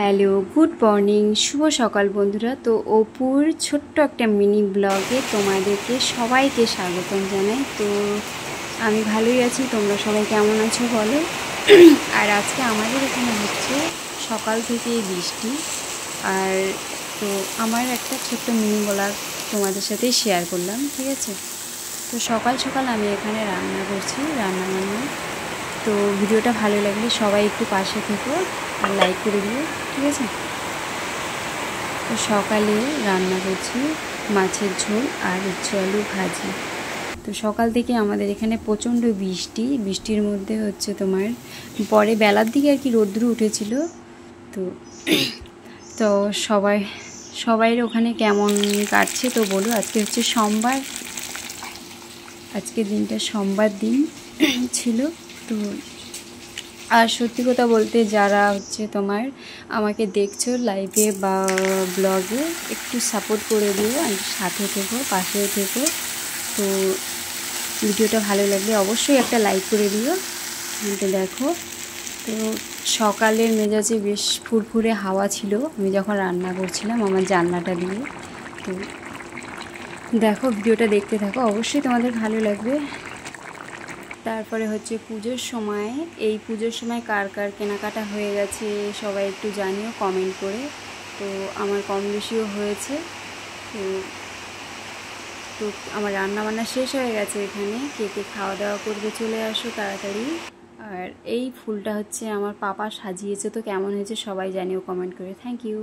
Hello, good morning, শুভ সকাল বন্ধুরা। তো অপুর ছোট্ট একটা মিনি ব্লগে তোমাদেরকে সবাইকে স্বাগতম জানাই। তো আমি ভালোই আছি, তোমরা সবাই কেমন আছো বলো। আর আজকে আমাদের এখানে হচ্ছে সকাল থেকেই বৃষ্টি। আর তো আমার একটা ছোট্ট মিনি ব্লগ তোমাদের সাথেই শেয়ার করলাম, ঠিক আছে। তো সকাল সকাল আমি এখানে রান্না করছি, রান্না। তো ভিডিওটা ভালো লাগলে সবাই একটু পাশে থেকো আর লাইক করে দিও, ঠিক আছে। তো সকালে রান্না করছি মাছের ঝোল আর হচ্ছে আলু ভাজি। তো সকাল থেকে আমাদের এখানে প্রচণ্ড বৃষ্টির মধ্যে হচ্ছে তোমার পরে বেলার দিকে আর কি রৌদ্র উঠেছিল। তো তো সবাই ওখানে কেমন কাটছে তো বলো। আজকে হচ্ছে সোমবার, আজকের দিনটা সোমবার দিন ছিল। তো আর সত্যি কথা বলতে যারা হচ্ছে তোমার আমাকে দেখছো লাইভে বা ব্লগে, একটু সাপোর্ট করে দিও আর সাথে থেকো, পাশে থেকো। তো ভিডিওটা ভালো লাগলে অবশ্যই একটা লাইক করে দিও। তো দেখো, তো সকালের মেজাজে বেশ ফুরফুরে হাওয়া ছিল আমি যখন রান্না করছিলাম আমার জানলাটা দিয়ে। তো দেখো, ভিডিওটা দেখতে থাকো, অবশ্যই তোমাদের ভালো লাগবে। তারপরে হচ্ছে পুজোর সময়, এই পুজোর সময় কার কার কেনাকাটা হয়ে গেছে সবাই একটু জানিও কমেন্ট করে। তো আমার কম বেশিও হয়েছে। তো তো আমার রান্নাবান্না শেষ হয়ে গেছে এখানে, কে কে খাওয়া দাওয়া করবে চলে আসো তাড়াতাড়ি। আর এই ফুলটা হচ্ছে আমার পাপা সাজিয়েছে, তো কেমন হয়েছে সবাই জানিও কমেন্ট করে। Thank you.